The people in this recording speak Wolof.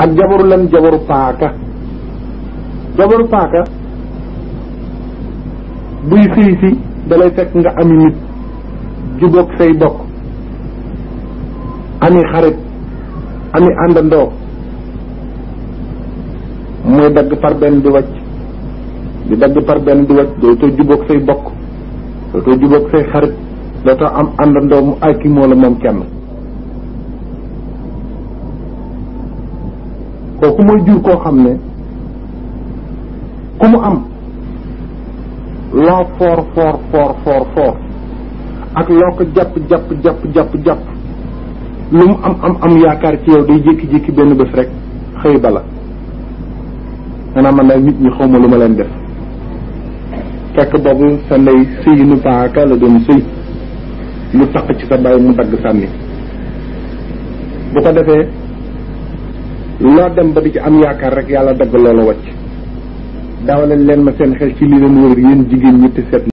ak jabaru lan jabaru paaka buy sëy si dalay fekk nga ami nit jubóog say bokk ami xarit ami àndandoo mooy dagg par benn di wàcc di dagg par benn di wàcc dootoo jubóog say bokk dootoo jubóog say xarit dootoo am àndandoo mu ay kii moo la moom kenn kooku mooy jur koo xam ne ku mu am loo foor ak loo ko jàpp lu mu am yaakaar ci yow day jékki-jékki benn bés rek xëy bala maanaam man nag nit ñi xawma lu ma leen def fekk boobu sa ndey sëyinu paaka la doon sëy lu taq ci sa bàyyi mu dagg sànni bu ko defee loo dem ba di ci am yaakaar rek yàlla dagg loola wàcc dawalal leen ma seen xel ci li leen wër yéen jigéen ñi te seet